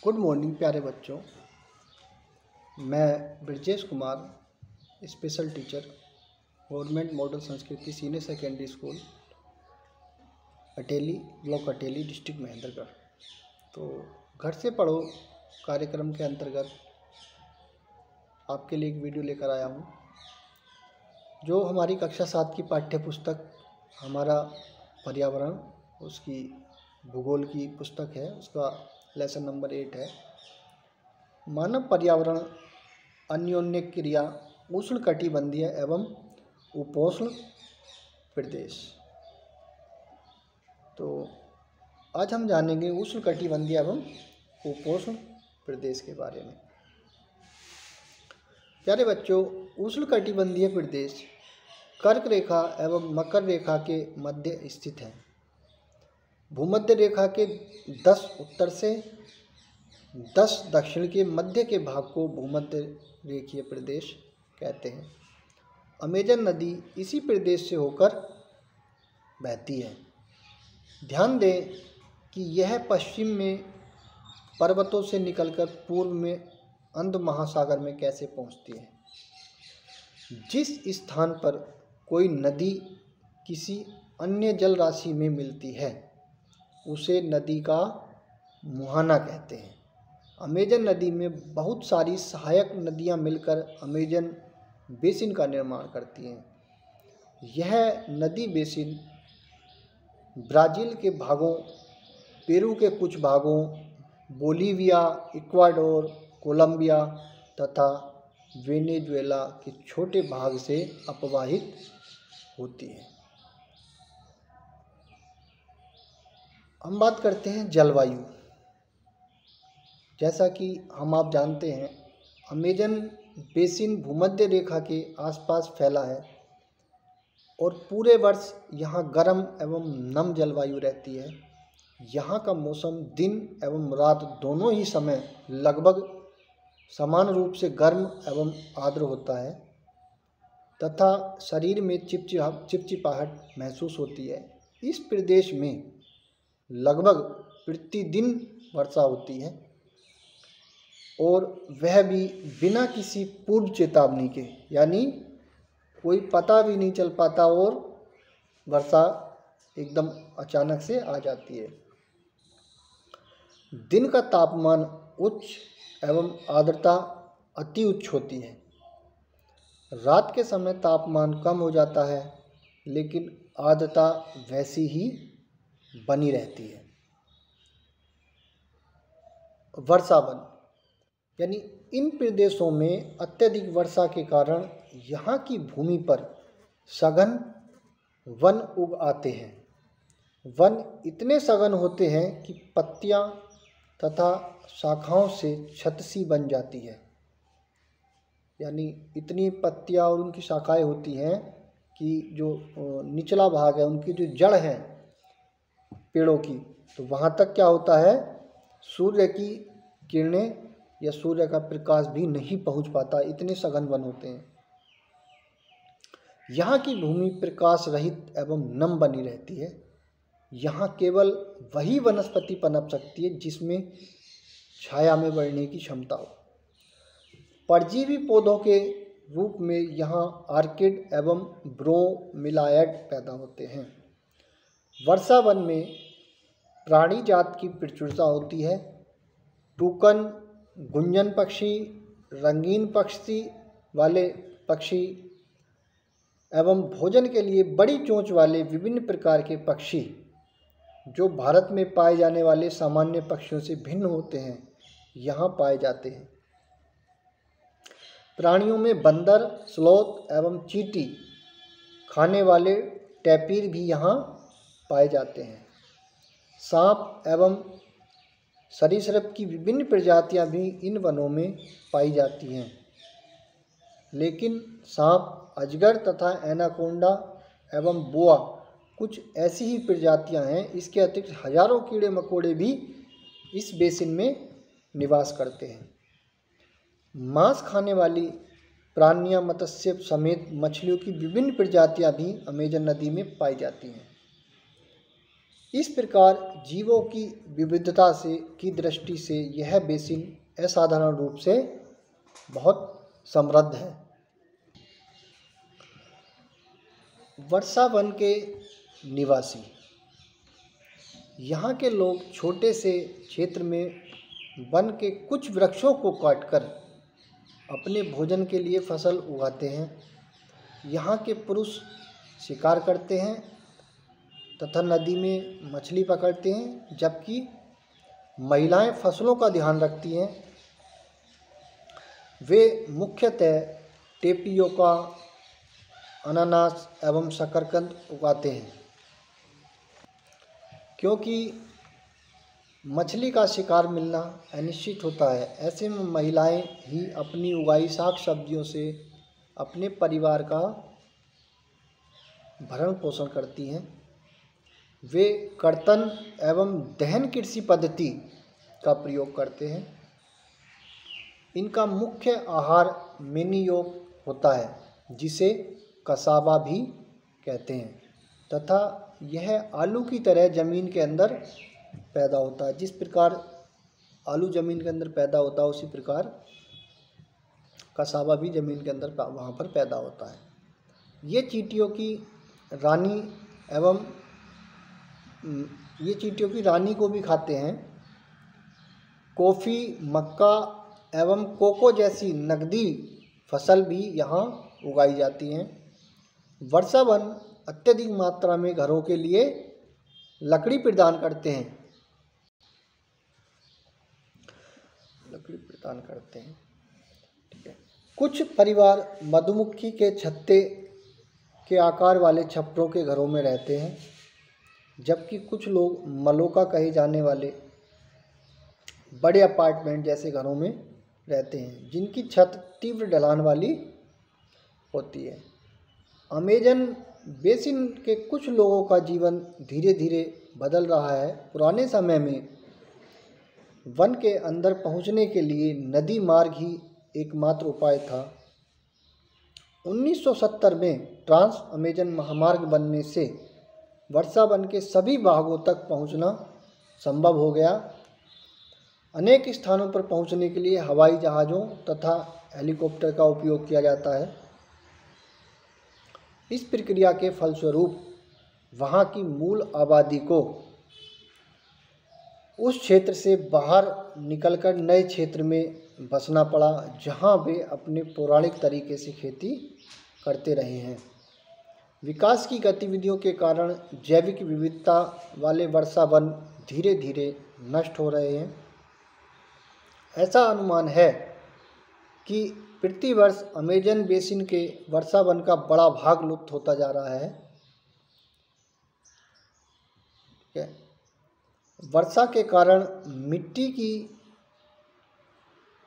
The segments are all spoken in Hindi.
गुड मॉर्निंग प्यारे बच्चों। मैं Brajesh Kumar, special teacher, government model Sanskriti senior secondary school Ateli, block Ateli, district Mahendragarh. तो घर से पढ़ो कार्यक्रम के अंतर्गत आपके लिए एक वीडियो लेकर आया हूँ, जो हमारी कक्षा 7 की पाठ्य पुस्तक हमारा पर्यावरण, उसकी भूगोल की पुस्तक है, उसका लेसन नंबर 8 है। मानव पर्यावरण अन्योन्य क्रिया उष्णकटिबंधीय एवं उपोष्ण प्रदेश। तो आज हम जानेंगे उष्णकटिबंधीय एवं उपोष्ण प्रदेश के बारे में। प्यारे बच्चों, उष्णकटिबंधीय प्रदेश कर्क रेखा एवं मकर रेखा के मध्य स्थित है। भूमध्य रेखा के 10 उत्तर से 10 दक्षिण के मध्य के भाग को भूमध्य रेखीय प्रदेश कहते हैं। अमेजन नदी इसी प्रदेश से होकर बहती है। ध्यान दें कि यह पश्चिम में पर्वतों से निकलकर पूर्व में अंध महासागर में कैसे पहुंचती है। जिस स्थान पर कोई नदी किसी अन्य जल राशि में मिलती है उसे नदी का मुहाना कहते हैं। अमेजन नदी में बहुत सारी सहायक नदियां मिलकर अमेजन बेसिन का निर्माण करती हैं। यह नदी बेसिन ब्राज़ील के भागों, पेरू के कुछ भागों, बोलीविया, इक्वाडोर, कोलंबिया तथा वेनेजुएला के छोटे भाग से अपवाहित होती है। हम बात करते हैं जलवायु। जैसा कि आप जानते हैं, अमेजन बेसिन भूमध्य रेखा के आसपास फैला है और पूरे वर्ष यहाँ गर्म एवं नम जलवायु रहती है। यहाँ का मौसम दिन एवं रात दोनों ही समय लगभग समान रूप से गर्म एवं आर्द्र होता है तथा शरीर में चिपचिपाहट महसूस होती है। इस प्रदेश में लगभग प्रतिदिन वर्षा होती है और वह भी बिना किसी पूर्व चेतावनी के, यानी कोई पता भी नहीं चल पाता और वर्षा एकदम अचानक से आ जाती है। दिन का तापमान उच्च एवं आर्द्रता अति उच्च होती है। रात के समय तापमान कम हो जाता है लेकिन आर्द्रता वैसी ही बनी रहती है। वर्षावन, यानी इन प्रदेशों में अत्यधिक वर्षा के कारण यहाँ की भूमि पर सघन वन उग आते हैं। वन इतने सघन होते हैं कि पत्तियाँ तथा शाखाओं से छत सी बन जाती है। यानी इतनी पत्तियाँ और उनकी शाखाएं होती हैं कि जो निचला भाग है, उनकी जो जड़ है पेड़ों की, तो वहाँ तक क्या होता है, सूर्य की किरणें या सूर्य का प्रकाश भी नहीं पहुँच पाता, इतने सघन वन होते हैं। यहाँ की भूमि प्रकाश रहित एवं नम बनी रहती है। यहाँ केवल वही वनस्पति पनप सकती है जिसमें छाया में बढ़ने की क्षमता हो। परजीवी पौधों के रूप में यहाँ आर्किड एवं ब्रोमिलायड पैदा होते हैं। वर्षा वन में प्राणी जात की प्रचुरता होती है। टूकन, गुंजन पक्षी, रंगीन पक्षी वाले पक्षी एवं भोजन के लिए बड़ी चोंच वाले विभिन्न प्रकार के पक्षी, जो भारत में पाए जाने वाले सामान्य पक्षियों से भिन्न होते हैं, यहाँ पाए जाते हैं। प्राणियों में बंदर, स्लोथ एवं चींटी खाने वाले टैपीर भी यहाँ पाए जाते हैं। सांप एवं सरीसृप की विभिन्न प्रजातियां भी इन वनों में पाई जाती हैं। लेकिन सांप, अजगर तथा एनाकोंडा एवं बोआ कुछ ऐसी ही प्रजातियां हैं। इसके अतिरिक्त हजारों कीड़े मकोड़े भी इस बेसिन में निवास करते हैं। मांस खाने वाली प्राणियां, मत्स्य समेत मछलियों की विभिन्न प्रजातियां भी अमेजन नदी में पाई जाती हैं। इस प्रकार जीवों की विविधता से की दृष्टि से यह बेसिन असाधारण रूप से बहुत समृद्ध है। वर्षा वन के निवासी। यहाँ के लोग छोटे से क्षेत्र में वन के कुछ वृक्षों को काटकर अपने भोजन के लिए फसल उगाते हैं। यहाँ के पुरुष शिकार करते हैं तथा नदी में मछली पकड़ते हैं, जबकि महिलाएं फसलों का ध्यान रखती हैं। वे मुख्यतः टेपियोका, अनानास एवं शकरकंद उगाते हैं। क्योंकि मछली का शिकार मिलना अनिश्चित होता है, ऐसे में महिलाएं ही अपनी उगाई साग सब्जियों से अपने परिवार का भरण पोषण करती हैं। वे कर्तन एवं दहन कृषि पद्धति का प्रयोग करते हैं। इनका मुख्य आहार मेनियोग होता है, जिसे कसावा भी कहते हैं, तथा यह आलू की तरह ज़मीन के अंदर पैदा होता है। जिस प्रकार आलू ज़मीन के अंदर पैदा होता है, उसी प्रकार कसावा भी ज़मीन के अंदर वहाँ पर पैदा होता है। ये चींटियों की रानी को भी खाते हैं। कॉफ़ी, मक्का एवं कोको जैसी नकदी फसल भी यहाँ उगाई जाती हैं। वर्षा वन अत्यधिक मात्रा में घरों के लिए लकड़ी प्रदान करते हैं। ठीक है। कुछ परिवार मधुमक्खी के छत्ते के आकार वाले छप्परों के घरों में रहते हैं, जबकि कुछ लोग मलोका कहे जाने वाले बड़े अपार्टमेंट जैसे घरों में रहते हैं, जिनकी छत तीव्र ढलान वाली होती है। अमेजन बेसिन के कुछ लोगों का जीवन धीरे धीरे बदल रहा है। पुराने समय में वन के अंदर पहुंचने के लिए नदी मार्ग ही एकमात्र उपाय था। 1970 में ट्रांस अमेजन महामार्ग बनने से वर्षा वन के सभी भागों तक पहुंचना संभव हो गया। अनेक स्थानों पर पहुंचने के लिए हवाई जहाज़ों तथा हेलीकॉप्टर का उपयोग किया जाता है। इस प्रक्रिया के फलस्वरूप वहाँ की मूल आबादी को उस क्षेत्र से बाहर निकलकर नए क्षेत्र में बसना पड़ा, जहाँ वे अपने पौराणिक तरीके से खेती करते रहे हैं। विकास की गतिविधियों के कारण जैविक विविधता वाले वर्षा वन धीरे धीरे नष्ट हो रहे हैं। ऐसा अनुमान है कि प्रतिवर्ष अमेजन बेसिन के वर्षा वन का बड़ा भाग लुप्त होता जा रहा है। वर्षा के कारण मिट्टी की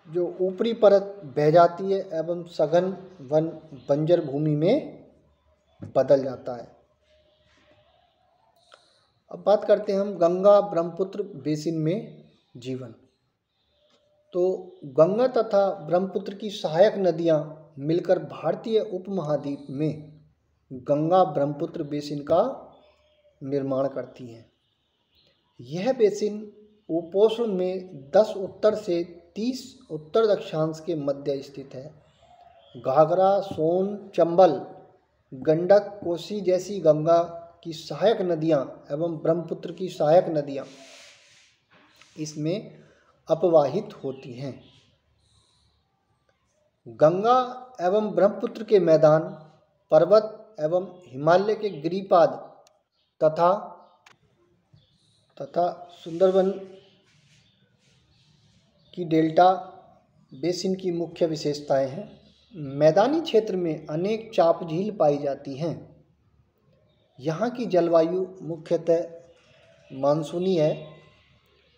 जो ऊपरी परत बह जाती है एवं सघन वन बंजर भूमि में बदल जाता है। अब बात करते हैं हम गंगा ब्रह्मपुत्र बेसिन में जीवन। तो गंगा तथा ब्रह्मपुत्र की सहायक नदियां मिलकर भारतीय उपमहाद्वीप में गंगा ब्रह्मपुत्र बेसिन का निर्माण करती हैं। यह बेसिन उपोष्ण में 10 उत्तर से 30 उत्तर दक्षिणांश के मध्य स्थित है। घाघरा, सोन, चंबल, गंडक, कोसी जैसी गंगा की सहायक नदियां एवं ब्रह्मपुत्र की सहायक नदियां इसमें अपवाहित होती हैं। गंगा एवं ब्रह्मपुत्र के मैदान, पर्वत एवं हिमालय के गिरिपाद तथा सुंदरबन की डेल्टा बेसिन की मुख्य विशेषताएं हैं। मैदानी क्षेत्र में अनेक चाप झील पाई जाती हैं। यहाँ की जलवायु मुख्यतः मानसूनी है।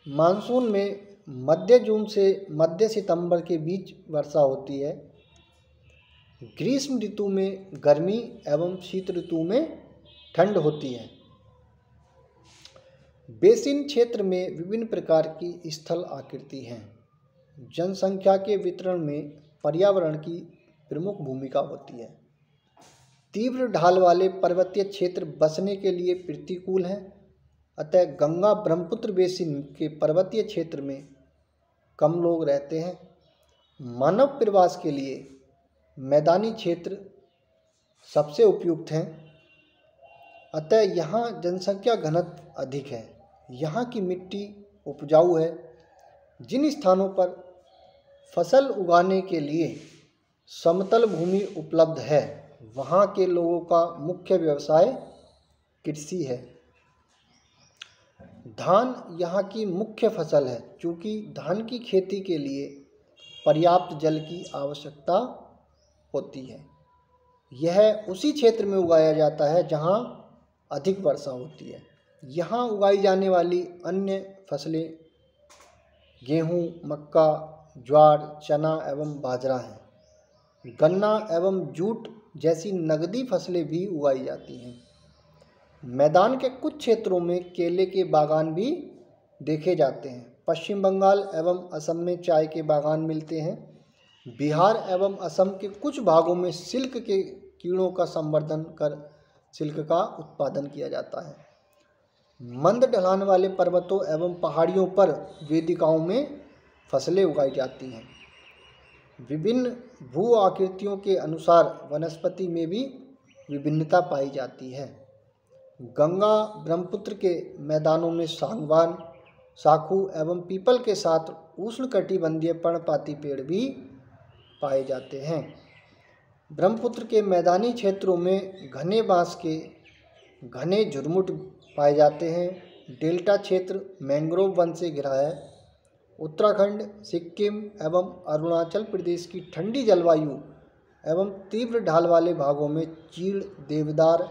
मानसून में मध्य जून से मध्य सितंबर के बीच वर्षा होती है। ग्रीष्म ऋतु में गर्मी एवं शीत ऋतु में ठंड होती है। बेसिन क्षेत्र में विभिन्न प्रकार की स्थल आकृति हैं। जनसंख्या के वितरण में पर्यावरण की प्रमुख भूमिका होती है। तीव्र ढाल वाले पर्वतीय क्षेत्र बसने के लिए प्रतिकूल हैं। अतः गंगा ब्रह्मपुत्र बेसिन के पर्वतीय क्षेत्र में कम लोग रहते हैं। मानव प्रवास के लिए मैदानी क्षेत्र सबसे उपयुक्त हैं। अतः यहाँ जनसंख्या घनत्व अधिक है। यहाँ की मिट्टी उपजाऊ है। जिन स्थानों पर फसल उगाने के लिए समतल भूमि उपलब्ध है, वहाँ के लोगों का मुख्य व्यवसाय कृषि है। धान यहाँ की मुख्य फसल है। चूँकि धान की खेती के लिए पर्याप्त जल की आवश्यकता होती है, यह उसी क्षेत्र में उगाया जाता है जहाँ अधिक वर्षा होती है। यहाँ उगाई जाने वाली अन्य फसलें गेहूँ, मक्का, ज्वार, चना एवं बाजरा हैं। गन्ना एवं जूट जैसी नकदी फसलें भी उगाई जाती हैं। मैदान के कुछ क्षेत्रों में केले के बागान भी देखे जाते हैं। पश्चिम बंगाल एवं असम में चाय के बागान मिलते हैं। बिहार एवं असम के कुछ भागों में सिल्क के कीड़ों का संवर्धन कर सिल्क का उत्पादन किया जाता है। मंद ढलान वाले पर्वतों एवं पहाड़ियों पर वेदिकाओं में फसलें उगाई जाती हैं। विभिन्न भू आकृतियों के अनुसार वनस्पति में भी विभिन्नता पाई जाती है। गंगा ब्रह्मपुत्र के मैदानों में सागवान, साखू एवं पीपल के साथ उष्णकटिबंधीय पर्णपाती पेड़ भी पाए जाते हैं। ब्रह्मपुत्र के मैदानी क्षेत्रों में घने बांस के घने झुरमुट पाए जाते हैं। डेल्टा क्षेत्र मैंग्रोव वन से घिरा है। उत्तराखंड, सिक्किम एवं अरुणाचल प्रदेश की ठंडी जलवायु एवं तीव्र ढाल वाले भागों में चीड़, देवदार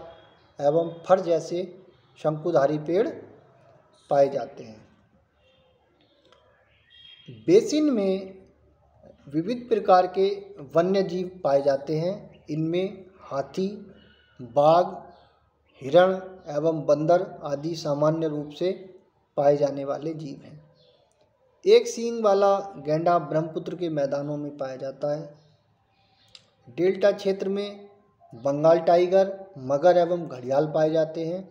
एवं फर जैसे शंकुधारी पेड़ पाए जाते हैं। बेसिन में विविध प्रकार के वन्य जीव पाए जाते हैं। इनमें हाथी, बाघ, हिरण एवं बंदर आदि सामान्य रूप से पाए जाने वाले जीव हैं। एक सींग वाला गैंडा ब्रह्मपुत्र के मैदानों में पाया जाता है। डेल्टा क्षेत्र में बंगाल टाइगर, मगर एवं घड़ियाल पाए जाते हैं।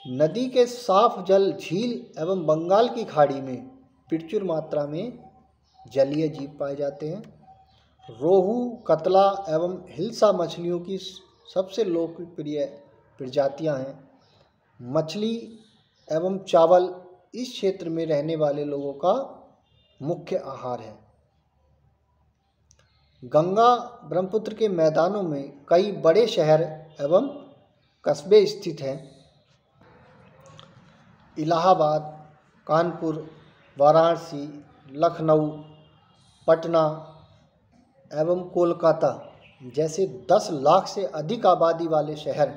नदी के साफ जल, झील एवं बंगाल की खाड़ी में प्रचुर मात्रा में जलीय जीव पाए जाते हैं। रोहू, कतला एवं हिल्सा मछलियों की सबसे लोकप्रिय प्रजातियां हैं। मछली एवं चावल इस क्षेत्र में रहने वाले लोगों का मुख्य आहार है। गंगा ब्रह्मपुत्र के मैदानों में कई बड़े शहर एवं कस्बे स्थित हैं। इलाहाबाद, कानपुर, वाराणसी, लखनऊ, पटना एवं कोलकाता जैसे 10 लाख से अधिक आबादी वाले शहर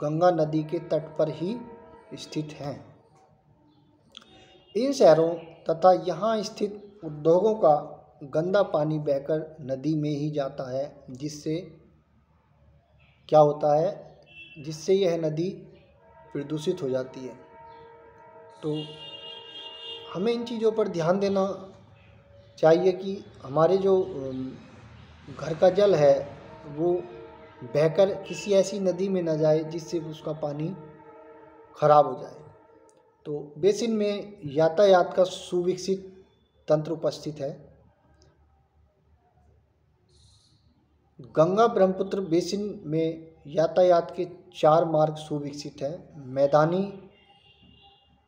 गंगा नदी के तट पर ही स्थित हैं। इन शहरों तथा यहाँ स्थित उद्योगों का गंदा पानी बहकर नदी में ही जाता है, जिससे क्या होता है, जिससे यह नदी प्रदूषित हो जाती है। तो हमें इन चीज़ों पर ध्यान देना चाहिए कि हमारे जो घर का जल है वो बहकर किसी ऐसी नदी में न जाए जिससे उसका पानी खराब हो जाए। तो बेसिन में यातायात का सुविकसित तंत्र उपस्थित है। गंगा ब्रह्मपुत्र बेसिन में यातायात के 4 मार्ग सुविकसित हैं। मैदानी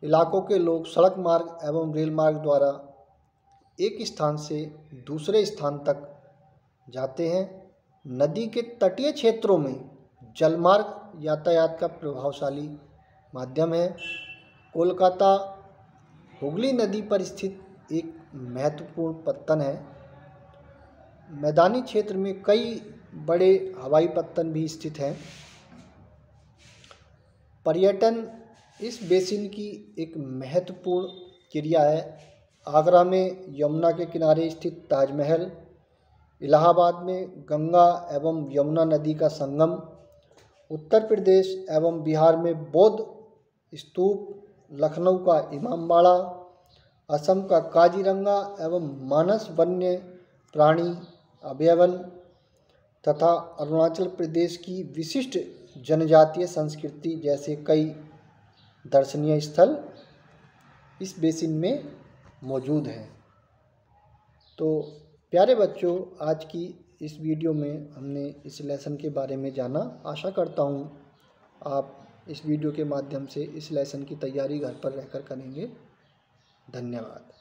इलाकों के लोग सड़क मार्ग एवं रेल मार्ग द्वारा एक स्थान से दूसरे स्थान तक जाते हैं। नदी के तटीय क्षेत्रों में जलमार्ग यातायात का प्रभावशाली माध्यम है। कोलकाता हुगली नदी पर स्थित एक महत्वपूर्ण पत्तन है। मैदानी क्षेत्र में कई बड़े हवाई पत्तन भी स्थित हैं। पर्यटन इस बेसिन की एक महत्वपूर्ण क्रिया है। आगरा में यमुना के किनारे स्थित ताजमहल, इलाहाबाद में गंगा एवं यमुना नदी का संगम, उत्तर प्रदेश एवं बिहार में बौद्ध स्तूप, लखनऊ का इमामबाड़ा, असम का काजीरंगा एवं मानस वन्य प्राणी अभयारण्य तथा अरुणाचल प्रदेश की विशिष्ट जनजातीय संस्कृति जैसे कई दर्शनीय स्थल इस बेसिन में मौजूद हैं। तो प्यारे बच्चों, आज की इस वीडियो में हमने इस लेसन के बारे में जाना। आशा करता हूँ आप इस वीडियो के माध्यम से इस लेसन की तैयारी घर पर रहकर करेंगे। धन्यवाद।